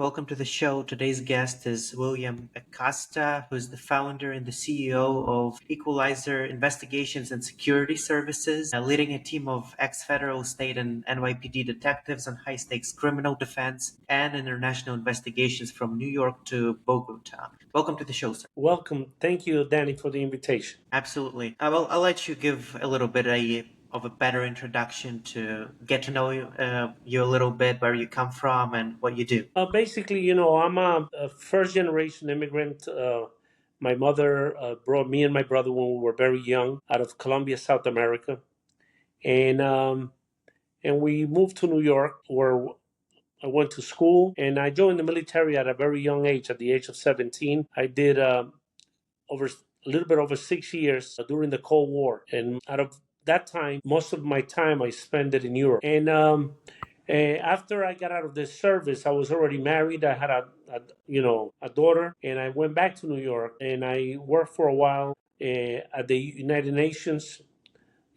Welcome to the show. Today's guest is William Acosta, who's the founder and the CEO of Equalizer Investigations and Security Services, leading a team of ex-federal, state, and NYPD detectives on high-stakes criminal defense and international investigations from New York to Bogota. Welcome to the show, sir. Welcome. Thank you, Danny, for the invitation. Absolutely. I'll let you give a little bit of a better introduction to get to know you a little bit, where you come from and what you do. Basically, I'm a first generation immigrant. My mother brought me and my brother when we were very young out of Colombia, South America. And we moved to New York, where I went to school, and I joined the military at a very young age, at the age of 17. I did over a little bit over 6 years during the Cold War. And out of that time, most of my time I spent it in Europe. And after I got out of the service, I was already married. I had a daughter, and I went back to New York, and I worked for a while at the United Nations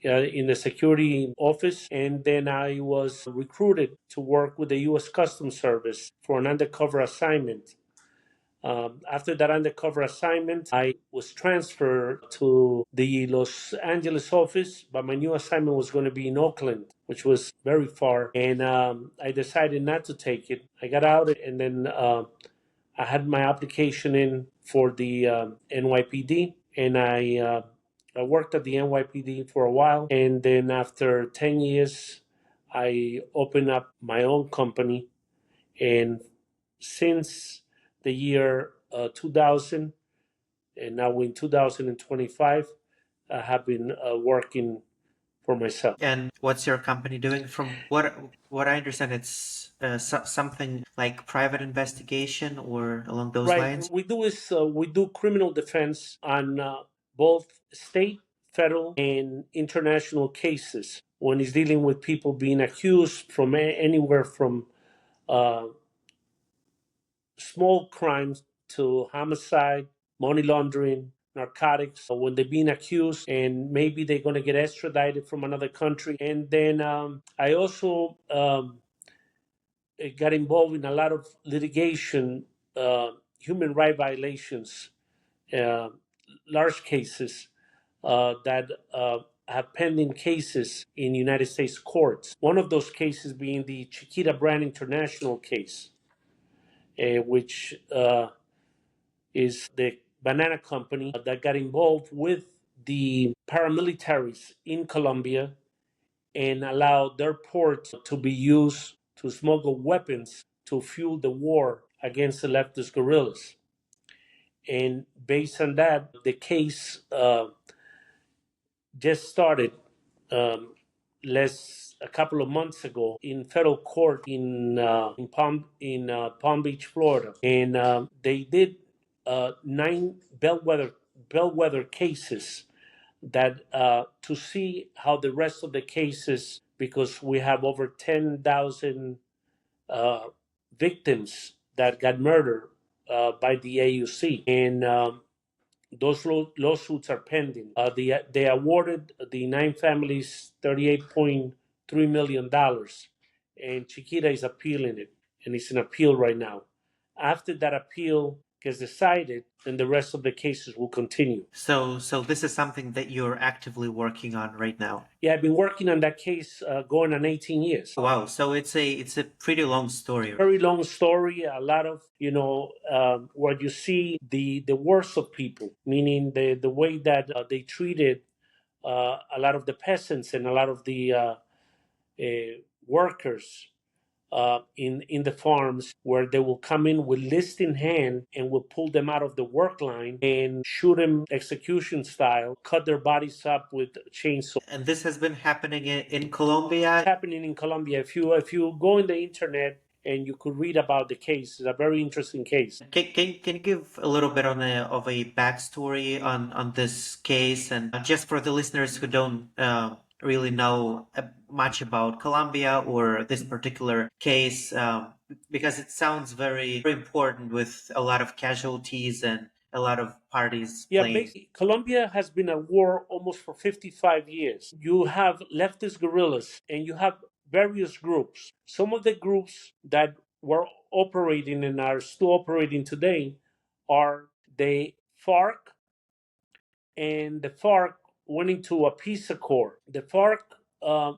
in the security office, and then I was recruited to work with the U.S. Customs Service for an undercover assignment. After that undercover assignment, I was transferred to the Los Angeles office, but my new assignment was going to be in Oakland, which was very far. And I decided not to take it. I got out, and then I had my application in for the NYPD, and I worked at the NYPD for a while. And then after 10 years, I opened up my own company. And since the year 2000, and now in 2025, I have been working for myself. And what's your company doing? From what I understand, it's something like private investigation or along those Right. lines. What we do is we do criminal defense on both state, federal, and international cases when it's dealing with people being accused from anywhere from uh, small crimes to homicide, money laundering, narcotics. So when they're being accused and maybe they're going to get extradited from another country. And then I also got involved in a lot of litigation, human rights violations, uh, large cases that have pending cases in United States courts. One of those cases being the Chiquita Brand International case, which is the banana company that got involved with the paramilitaries in Colombia and allowed their ports to be used to smuggle weapons to fuel the war against the leftist guerrillas. And based on that, the case just started a couple of months ago in federal court in Palm Beach, Florida, and they did 9 bellwether cases that to see how the rest of the cases, because we have over 10,000 victims that got murdered by the AUC, and those lawsuits are pending. They awarded the 9 families $38.3 million, and Chiquita is appealing it, and it's in appeal right now. After that appeal gets decided, then the rest of the cases will continue. So this is something that you're actively working on right now. Yeah, I've been working on that case going on 18 years. Wow. So it's a pretty long story. Very long story. A lot of where you see the worst of people, meaning the way that they treated a lot of the peasants and a lot of the workers in the farms, where they will come in with list in hand and will pull them out of the work line and shoot them execution style, cut their bodies up with chainsaws. And this has been happening in Colombia. It's happening in Colombia. If you go in the internet and you could read about the case, it's a very interesting case. Can you give a little bit of a backstory on this case, and just for the listeners who don't really know much about Colombia or this particular case, because it sounds very, very important with a lot of casualties and a lot of parties Yeah, playing. basically, Colombia has been at war almost for 55 years. You have leftist guerrillas and you have various groups. Some of the groups that were operating and are still operating today are the FARC, and the FARC went into a peace accord. The FARC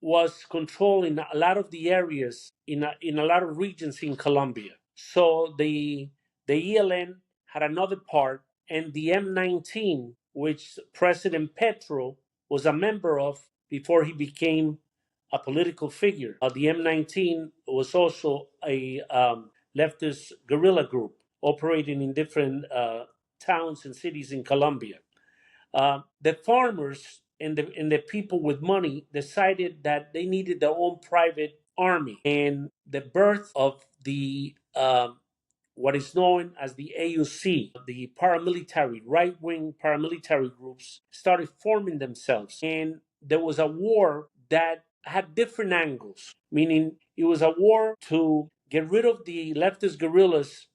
was controlling a lot of the areas in a lot of regions in Colombia. So the ELN had another part, and the M19, which President Petro was a member of before he became a political figure. The M19 was also a leftist guerrilla group operating in different towns and cities in Colombia. The farmers and the people with money decided that they needed their own private army, and the birth of the what is known as the AUC, the paramilitary, right-wing paramilitary groups, started forming themselves, and there was a war that had different angles. Meaning, it was a war to get rid of the leftist guerrillas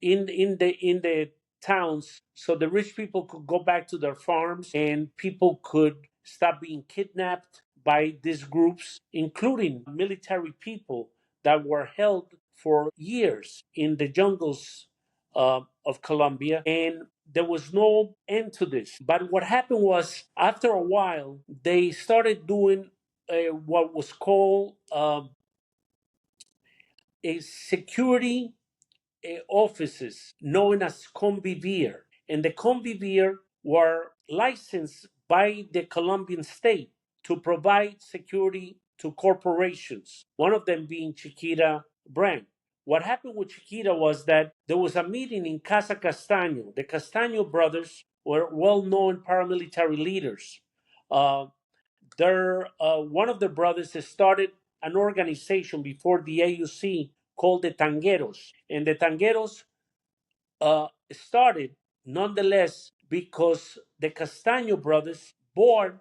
in the towns, so the rich people could go back to their farms and people could stop being kidnapped by these groups, including military people that were held for years in the jungles of Colombia. And there was no end to this. But what happened was, after a while, they started doing what was called a security offices known as convivir, and the convivir were licensed by the Colombian state to provide security to corporations, one of them being Chiquita Brand. What happened with Chiquita was that there was a meeting in Casa Castaño. The Castaño brothers were well-known paramilitary leaders. One of the brothers started an organization before the AUC called the Tangueros, and the Tangueros started nonetheless because the Castaño brothers bought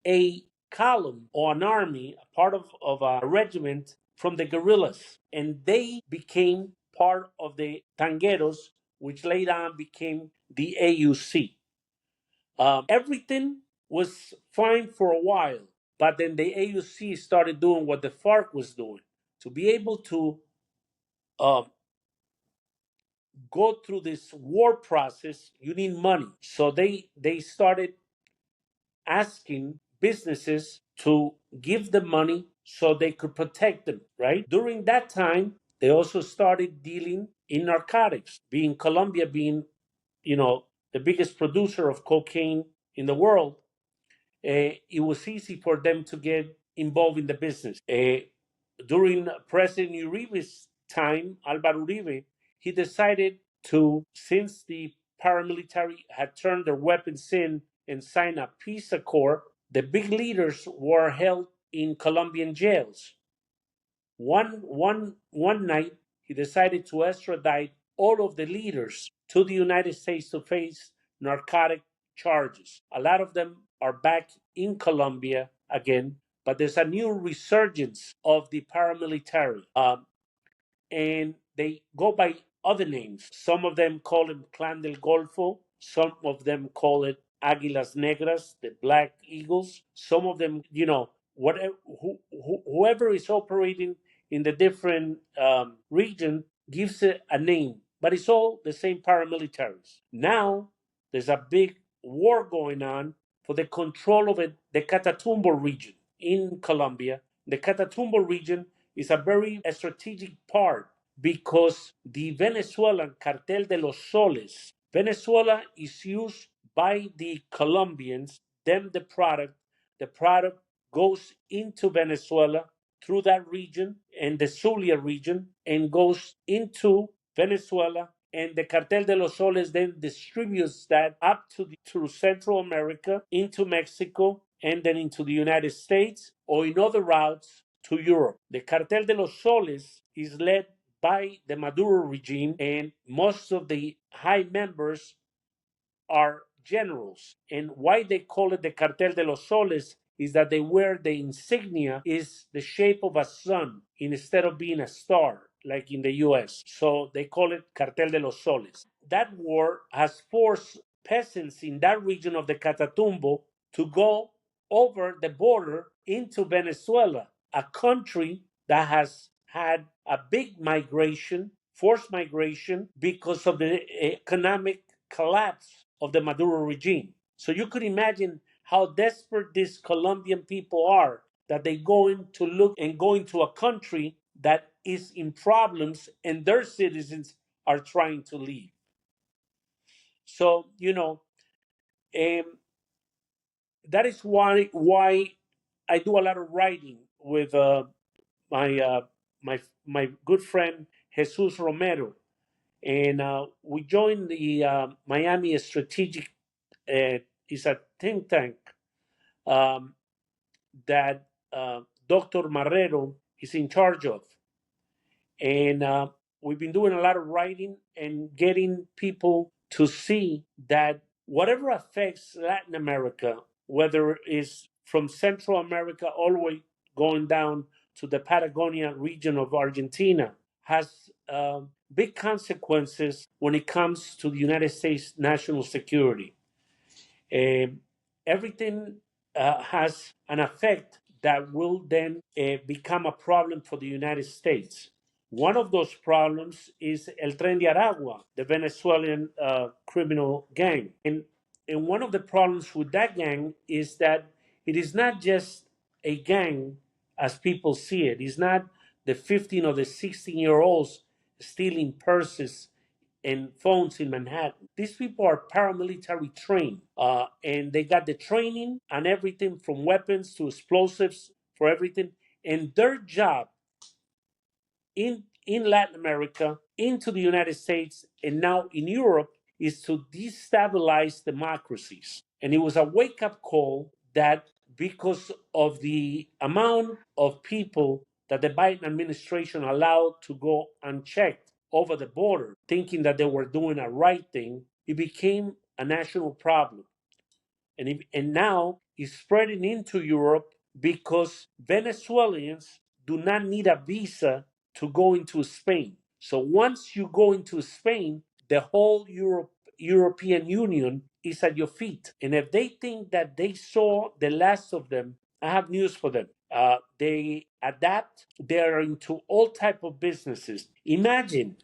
a column or an army, a part of a regiment from the guerrillas, and they became part of the Tangueros, which later on became the AUC. Everything was fine for a while, but then the AUC started doing what the FARC was doing. To be able to uh, go through this war process, you need money. So they started asking businesses to give them money so they could protect them, right? During that time, they also started dealing in narcotics, being Colombia being, the biggest producer of cocaine in the world. It was easy for them to get involved in the business. During President Uribe's time, Álvaro Uribe, he decided to, since the paramilitary had turned their weapons in and signed a peace accord, the big leaders were held in Colombian jails. One night, he decided to extradite all of the leaders to the United States to face narcotic charges. A lot of them are back in Colombia again, but there's a new resurgence of the paramilitary. And they go by other names. Some of them call it Clan del Golfo. Some of them call it Águilas Negras, the Black Eagles. Some of them, whatever, whoever is operating in the different region gives it a name, but it's all the same paramilitaries. Now there's a big war going on for the control of the Catatumbo region in Colombia. The Catatumbo region is a very strategic part because the Venezuelan Cartel de los Soles, Venezuela is used by the Colombians, them the product goes into Venezuela through that region and the Zulia region and goes into Venezuela, and the Cartel de los Soles then distributes that up through Central America, into Mexico, and then into the United States, or in other routes to Europe. The Cartel de los Soles is led by the Maduro regime, and most of the high members are generals. And why they call it the Cartel de los Soles is that they wear the insignia is the shape of a sun instead of being a star like in the US. So they call it Cartel de los Soles. That war has forced peasants in that region of the Catatumbo to go over the border into Venezuela, a country that has had a big migration, forced migration, because of the economic collapse of the Maduro regime. So you could imagine how desperate these Colombian people are, that they go in to look and go into a country that is in problems and their citizens are trying to leave. So, um, that is why I do a lot of writing with my my good friend Jesus Romero, and we joined the Miami Strategic. Is a think tank um, that Dr. Marrero is in charge of, and we've been doing a lot of writing and getting people to see that whatever affects Latin America, whether it's from Central America all the way going down to the Patagonia region of Argentina, has big consequences when it comes to the United States national security. Um, Everything has an effect that will then become a problem for the United States. One of those problems is El Tren de Aragua, the Venezuelan criminal gang. And one of the problems with that gang is that it is not just a gang as people see it. It's not the 15 or the 16-year-olds stealing purses and phones in Manhattan. These people are paramilitary trained, and they got the training and everything from weapons to explosives for everything. And their job in Latin America, into the United States, and now in Europe is to destabilize democracies. And it was a wake up call that because of the amount of people that the Biden administration allowed to go unchecked over the border, thinking that they were doing a right thing, it became a national problem. And now it's spreading into Europe because Venezuelans do not need a visa to go into Spain. So once you go into Spain, the whole European Union is at your feet. And if they think that they saw the last of them, I have news for them. They adapt. They are into all type of businesses. Imagine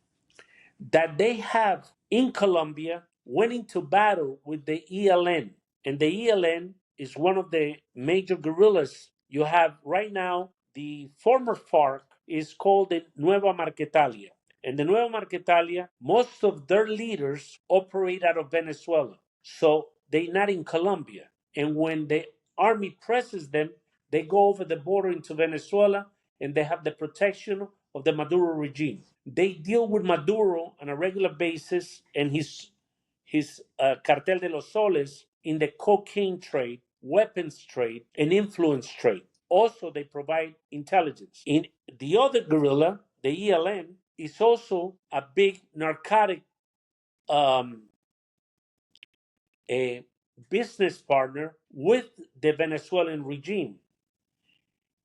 that they have in Colombia went into battle with the ELN. And the ELN is one of the major guerrillas you have right now. The former FARC is called the Nueva Marquetalia. And the Nueva Marquetalia, most of their leaders operate out of Venezuela. So they're not in Colombia. And when the army presses them, they go over the border into Venezuela and they have the protection of the Maduro regime. They deal with Maduro on a regular basis and his cartel de los soles in the cocaine trade, weapons trade, and influence trade. Also, they provide intelligence. In the other guerrilla, the ELN, is also a big narcotic um, a business partner with the Venezuelan regime.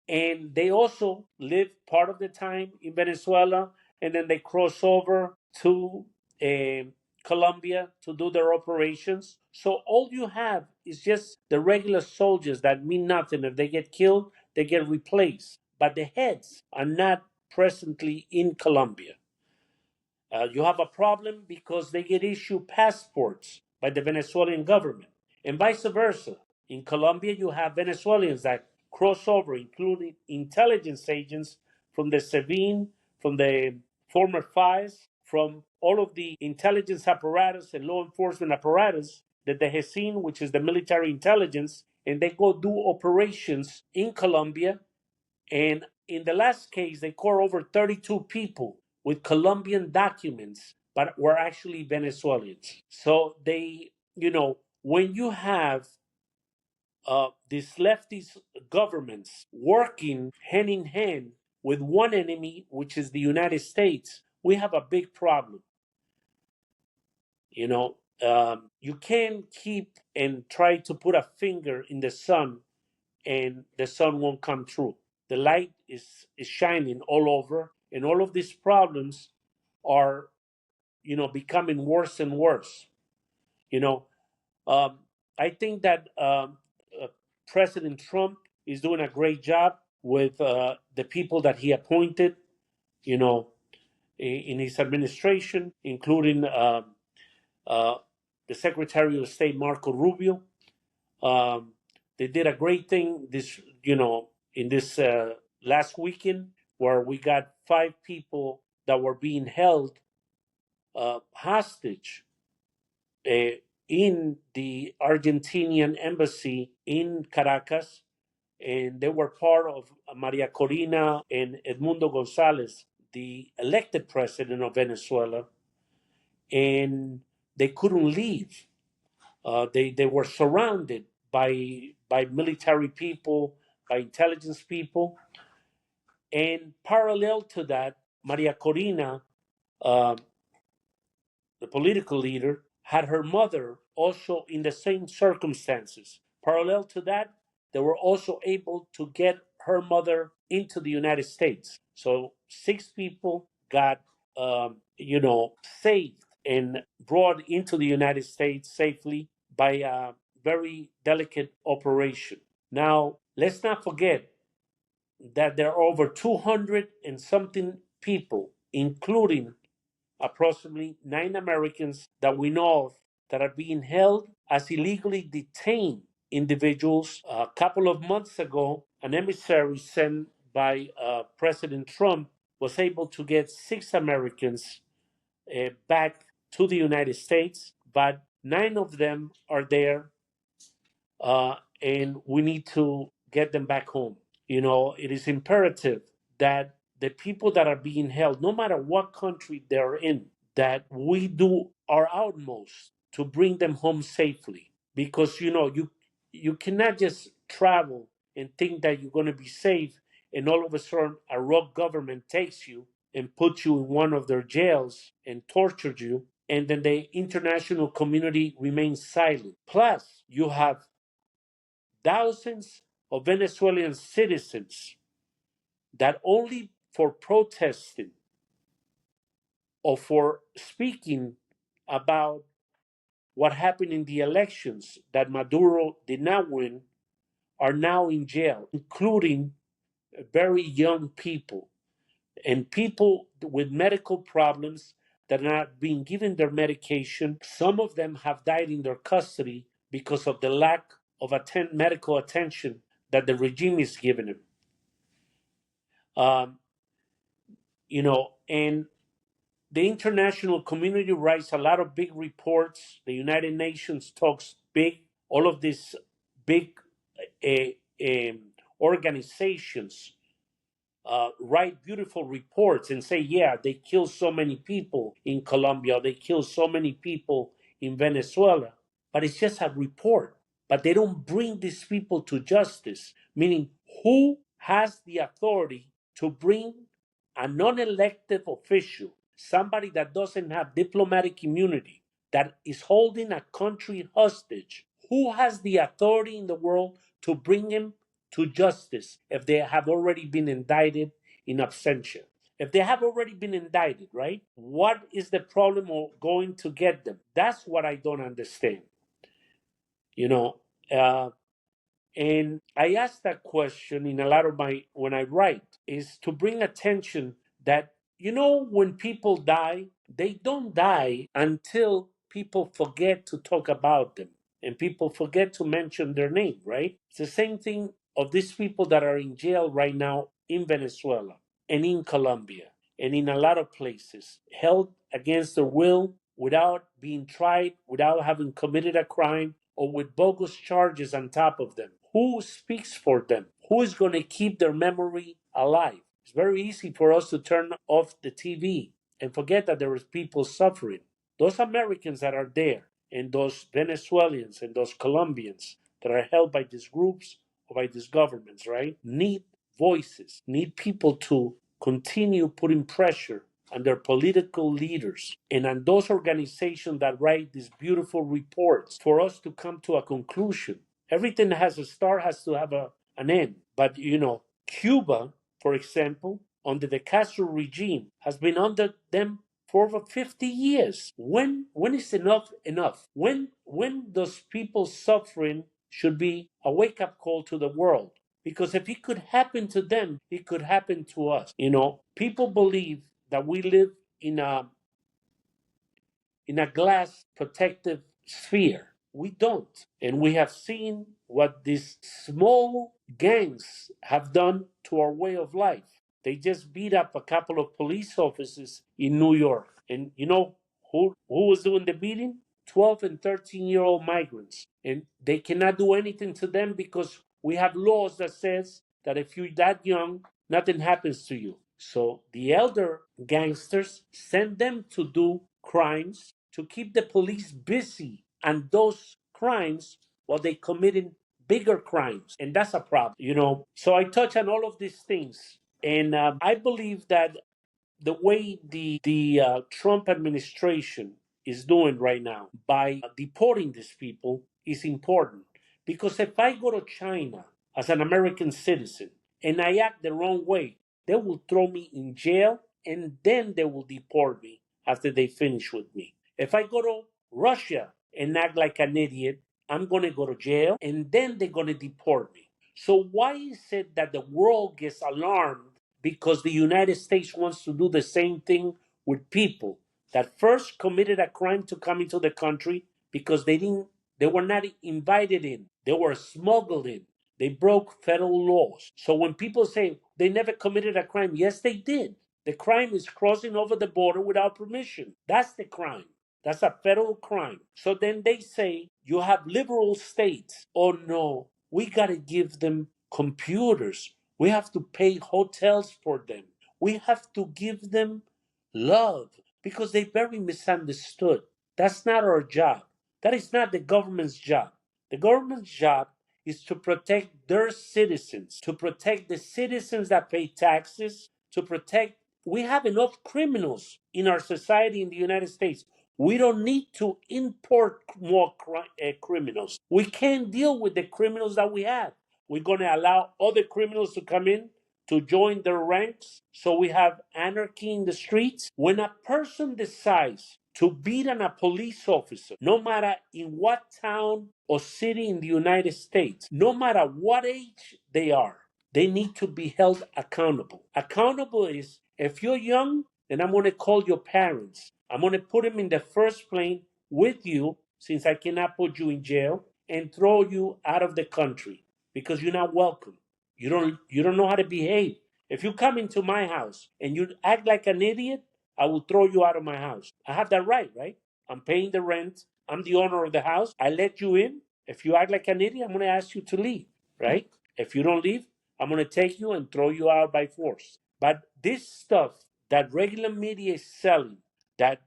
And they also live part of the time in Venezuela, and then they cross over to uh, Colombia to do their operations. So all you have is just the regular soldiers that mean nothing. If they get killed, they get replaced. But the heads are not presently in Colombia. You have a problem because they get issued passports by the Venezuelan government, and vice versa. In Colombia, you have Venezuelans that cross over, including intelligence agents from the SEBIN, from the former FIS, from all of the intelligence apparatus and law enforcement apparatus, the DEGESIN, which is the military intelligence, and they go do operations in Colombia. And in the last case, they caught over 32 people with Colombian documents, but were actually Venezuelans. So when you have these leftist governments working hand in hand with one enemy, which is the United States, we have a big problem. You can't keep and try to put a finger in the sun and the sun won't come through. The light is shining all over, and all of these problems are, becoming worse and worse. You know, um, I think that uh, President Trump is doing a great job with the people that he appointed. you know, in his administration, including uh, the Secretary of State Marco Rubio. Um, they did a great thing this, in this last weekend, where we got 5 people that were being held hostage uh, in the Argentinian embassy in Caracas, and they were part of Maria Corina and Edmundo Gonzalez, the elected president of Venezuela, and they couldn't leave. They were surrounded by military people, by intelligence people, and parallel to that, Maria Corina, uh, the political leader, had her mother also in the same circumstances. Parallel to that, they were also able to get her mother into the United States. So 6 people got, saved and brought into the United States safely by a very delicate operation. Now, let's not forget that there are over 200 and something people, including approximately 9 Americans that we know of, that are being held as illegally detained individuals. A couple of months ago, an emissary sent by President Trump was able to get 6 Americans back to the United States, but 9 of them are there, and we need to get them back home. It is imperative that the people that are being held, no matter what country they're in, that we do our utmost to bring them home safely. Because you cannot just travel and think that you're going to be safe, and all of a sudden a rogue government takes you and puts you in one of their jails and tortures you, and then the international community remains silent. Plus, you have thousands of Venezuelan citizens that only for protesting or for speaking about what happened in the elections that Maduro did not win are now in jail, including very young people and people with medical problems that are not being given their medication. Some of them have died in their custody because of the lack of medical attention that the regime is giving them. Um, and the international community writes a lot of big reports. The United Nations talks big. All of these big uh, organizations write beautiful reports and say, yeah, they killed so many people in Colombia, they killed so many people in Venezuela. But it's just a report. But they don't bring these people to justice, meaning who has the authority to bring a non-elected official, somebody that doesn't have diplomatic immunity, that is holding a country hostage? Who has the authority in the world to bring him to justice if they have already been indicted in absentia? If they have already been indicted, right? What is the problem of going to get them? That's what I don't understand. You know, uh, and I ask that question in a lot of my when I write, is to bring attention that when people die, they don't die until people forget to talk about them and people forget to mention their name, right? It's the same thing of these people that are in jail right now in Venezuela and in Colombia and in a lot of places, held against their will, without being tried, without having committed a crime, or with bogus charges on top of them. Who speaks for them? Who is going to keep their memory alive? It's very easy for us to turn off the TV and forget that there is people suffering. Those Americans that are there, and those Venezuelans and those Colombians that are held by these groups or by these governments, right, need voices, need people to continue putting pressure on their political leaders and on those organizations that write these beautiful reports for us to come to a conclusion. Everything that has a start has to have an end. But Cuba, for example, under the Castro regime, has been under them for over 50 years. When is enough enough? When does people suffering should be a wake-up call to the world? Because if it could happen to them, it could happen to us. People believe that we live in a glass protective sphere. We don't. And we have seen what these small gangs have done to our way of life. They just beat up a couple of police officers in New York. And who was doing the beating? 12 and 13-year-old migrants. And they cannot do anything to them because we have laws that says that if you're that young, nothing happens to you. So the elder gangsters send them to do crimes to keep the police busy on those crimes while they committing bigger crimes, and that's a problem. So I touch on all of these things, and I believe that the way the Trump administration is doing right now by deporting these people is important. Because if I go to China as an American citizen and I act the wrong way, they will throw me in jail and then they will deport me after they finish with me. If I go to Russia and act like an idiot, I'm going to go to jail and then they're going to deport me. So why is it that the world gets alarmed because the United States wants to do the same thing with people that first committed a crime to come into the country because they were not invited in, they were smuggled in, they broke federal laws. So when people say they never committed a crime, yes they did. The crime is crossing over the border without permission. That's the crime. That's a federal crime. So then they say you have liberal states. Oh no, we got to give them computers. We have to pay hotels for them. We have to give them love because they very misunderstood. That's not our job. That is not the government's job. The government's job is to protect their citizens, to protect the citizens that pay taxes, to protect. We have enough criminals in our society in the United States. We don't need to import more criminals. We can't deal with the criminals that we have. We're going to allow other criminals to come in to join their ranks. So we have anarchy in the streets. When a person decides to beat on a police officer, no matter in what town or city in the United States, no matter what age they are, they need to be held accountable. Accountable is if you're young, then I'm going to call your parents. I'm going to put them in the first plane with you, since I cannot put you in jail, and throw you out of the country because you're not welcome. You don't know how to behave. If you come into my house and you act like an idiot, I will throw you out of my house. I have that right? I'm paying the rent. I'm the owner of the house. I let you in. If you act like an idiot, I'm going to ask you to leave, right? If you don't leave, I'm going to take you and throw you out by force. But this stuff that regular media is selling, that,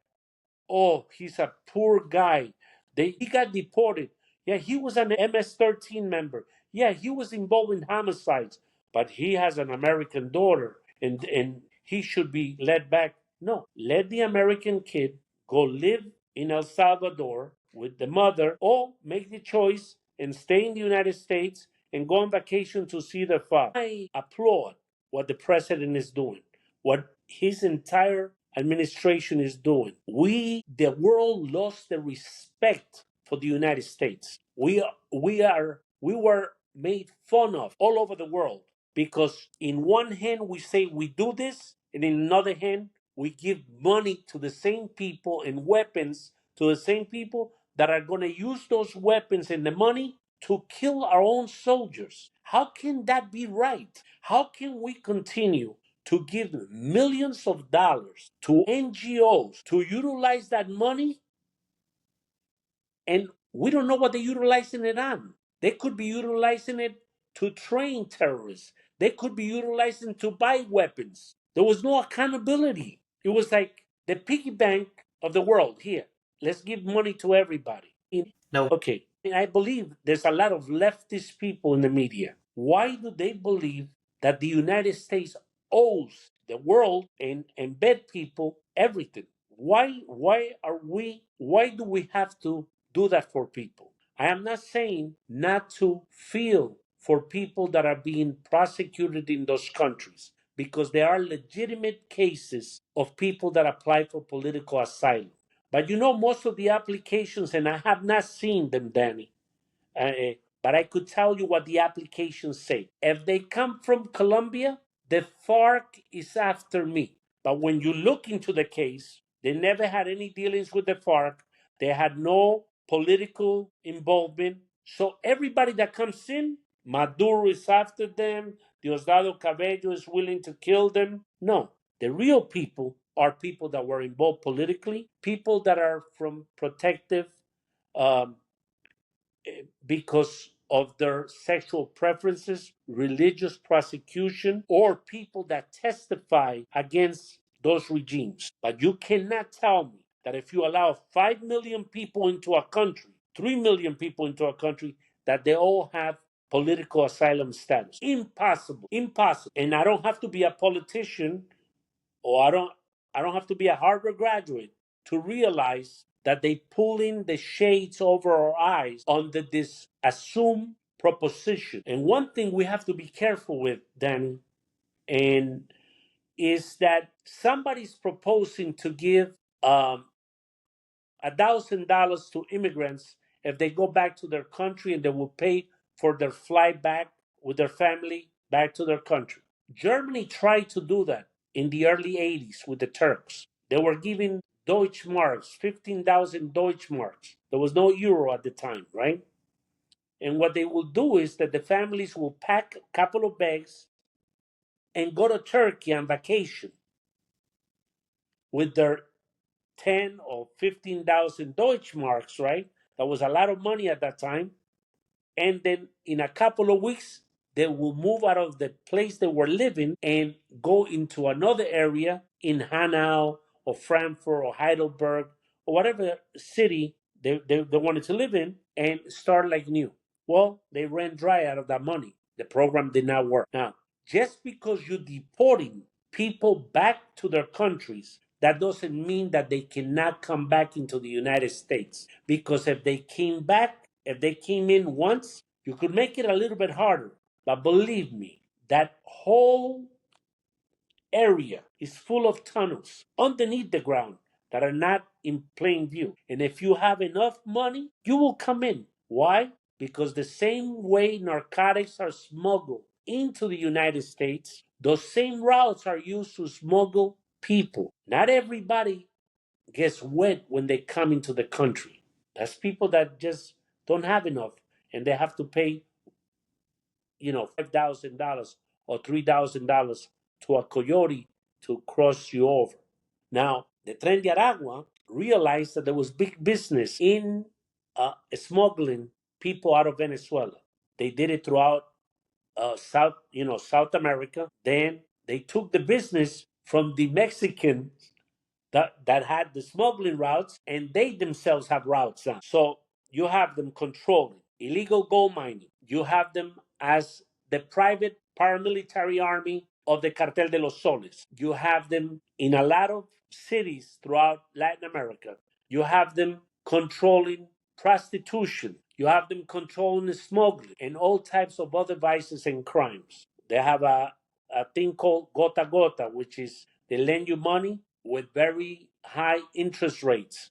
oh, he's a poor guy. He got deported. Yeah, he was an MS-13 member. Yeah, he was involved in homicides, but he has an American daughter, and he should be let back. No, let the American kid go live in El Salvador with the mother, or make the choice and stay in the United States and go on vacation to see their father. I applaud what the president is doing, what his entire administration is doing. The world lost the respect for the United States. We were made fun of all over the world because in one hand we say we do this, and in another hand we give money to the same people and weapons to the same people that are going to use those weapons and the money to kill our own soldiers. How can that be right? How can we continue to give millions of dollars to NGOs to utilize that money, and we don't know what they're utilizing it on? They could be utilizing it to train terrorists. They could be utilizing to buy weapons. There was no accountability. It was like the piggy bank of the world. Here, let's give money to everybody. No. Okay, I believe there's a lot of leftist people in the media. Why do they believe that the United States owes the world and embed people everything? Why do we have to do that for people? I am not saying not to feel for people that are being prosecuted in those countries, because there are legitimate cases of people that apply for political asylum. But most of the applications, and I have not seen them, Danny, but I could tell you what the applications say. If they come from Colombia, the FARC is after me. But when you look into the case, they never had any dealings with the FARC. They had no political involvement. So everybody that comes in, Maduro is after them. Diosdado Cabello is willing to kill them. No, the real people are people that were involved politically, people that are from protective um, because of their sexual preferences, religious prosecution, or people that testify against those regimes. But you cannot tell me that if you allow 5 million people into a country, 3 million people into a country, that they all have political asylum status. Impossible. Impossible. And I don't have to be a politician, or I don't have to be a Harvard graduate to realize that they pulling the shades over our eyes under this assumed proposition. And one thing we have to be careful with, Danny, and is that somebody's proposing to give $1,000 to immigrants if they go back to their country, and they will pay for their flight back with their family back to their country. Germany tried to do that in the early 80s with the Turks. They were giving Deutschmarks, 15,000 Deutschmarks. There was no euro at the time, right? And what they will do is that the families will pack a couple of bags and go to Turkey on vacation with their 10 or 15,000 Deutschmarks, right? That was a lot of money at that time. And then in a couple of weeks, they will move out of the place they were living and go into another area in Hanau or Frankfurt or Heidelberg or whatever city they wanted to live in, and start like new. Well, they ran dry out of that money. The program did not work. Now, just because you're deporting people back to their countries, that doesn't mean that they cannot come back into the United States. Because if they came back, if they came in once, you could make it a little bit harder. But believe me, that whole area is full of tunnels underneath the ground that are not in plain view. And if you have enough money, you will come in. Why? Because the same way narcotics are smuggled into the United States, those same routes are used to smuggle people. Not everybody gets wet when they come into the country. That's people that just don't have enough, and they have to pay, $5,000 or $3,000 to a coyote to cross you over. Now, the Tren de Aragua realized that there was big business in smuggling people out of Venezuela. They did it throughout South America. Then they took the business from the Mexicans that had the smuggling routes, and they themselves have routes now. So you have them controlling illegal gold mining. You have them as the private paramilitary army of the Cartel de los Soles. You have them in a lot of cities throughout Latin America. You have them controlling prostitution. You have them controlling smuggling and all types of other vices and crimes. They have a thing called gota gota, which is they lend you money with very high interest rates,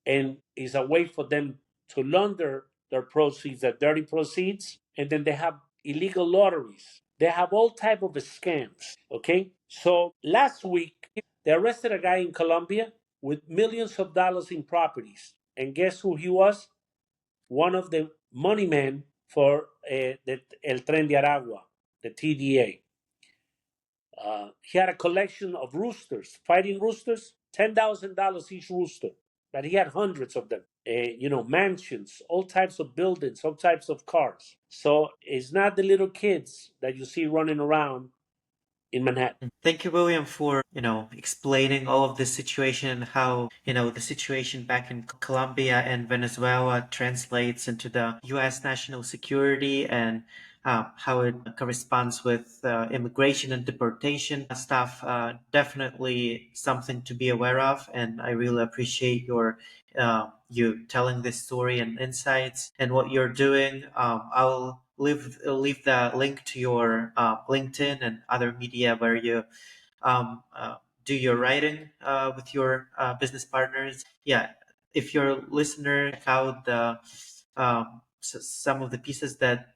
and is a way for them to launder their proceeds, their dirty proceeds. And then they have illegal lotteries. They have all type of scams. Okay, so last week they arrested a guy in Colombia with millions of dollars in properties, and guess who he was? One of the money men for the El Tren de Aragua, the TDA. He had a collection of roosters, fighting roosters, $10,000 each rooster. But he had hundreds of them. Mansions, all types of buildings, all types of cars. So it's not the little kids that you see running around in Manhattan. Thank you, William, for, explaining all of this situation and how, the situation back in Colombia and Venezuela translates into the U.S. national security and how it corresponds with immigration and deportation stuff. Definitely something to be aware of, and I really appreciate you telling this story and insights and what you're doing. I'll leave the link to your LinkedIn and other media where you do your writing with your business partners. Yeah, if your listener check out the some of the pieces that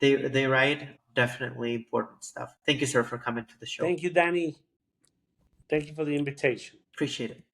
they write, definitely important stuff. Thank you, sir, for coming to the show. Thank you, Danny. Thank you for the invitation. Appreciate it.